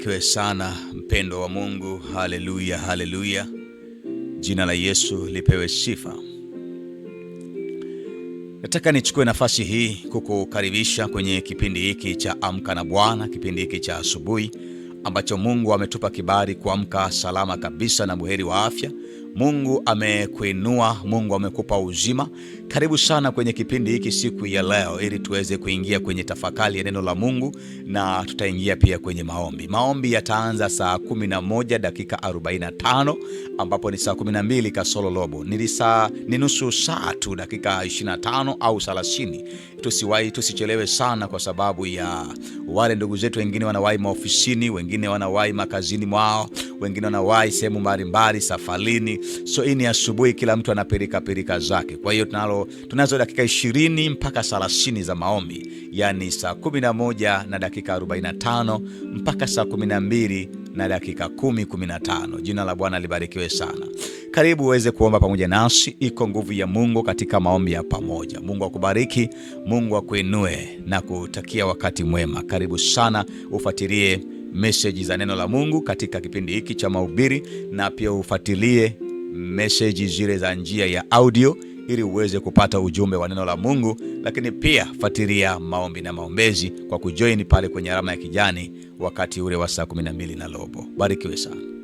Ubarikiwe sana mpendo wa Mungu. Haleluya, haleluya. Jina la Yesu lipewe sifa. Nataka nichukue nafasi hii kukukaribisha kwenye kipindi hiki cha Amka na Bwana, kipindi hiki cha asubuhi ambacho Mungu ametupa kibali kuamka salama kabisa na buheri wa afya. Mungu amekuinua, Mungu amekupa uzima. Karibu sana kwenye kipindi hiki siku ya leo ili tuweze kuingia kwenye tafakari ya neno la Mungu na tutaingia pia kwenye maombi. Maombi yataanza saa 11 dakika 45 ambapo ni saa 12 kasoro robo. Ni nusu saa tu, dakika 25 au 30. Tusichelewe sana kwa sababu ya wale ndugu zetu wengine wanawahi maofisini, wengine wanawahi makazini mwao, wengine wanawahi sehemu mbalimbali safarini. So hii ni asubuhi, kila mtu anapeleka zake. Kwa hiyo tunazo dakika 20 mpaka 30 za maombi. Yani saa 11 na dakika 45 mpaka saa 12 na dakika 10-15. Jina la Bwana libarikiwe sana. Karibu uweze kuomba pamoja nasi. Iko nguvu ya Mungu katika maombi ya pamoja. Mungu akubariki, Mungu akuinue na kutakia wakati mwema. Karibu sana ufuatilie message za neno la Mungu katika kipindi hiki cha mahubiri, na pia ufuatilie message zile za njia ya audio ili uweze kupata ujumbe wa neno la Mungu. Lakini pia fuatilia maombi na maombezi kwa kujoin pale kwenye alama ya kijani wakati ule wa saa 12 na robo. Barikiwe sana.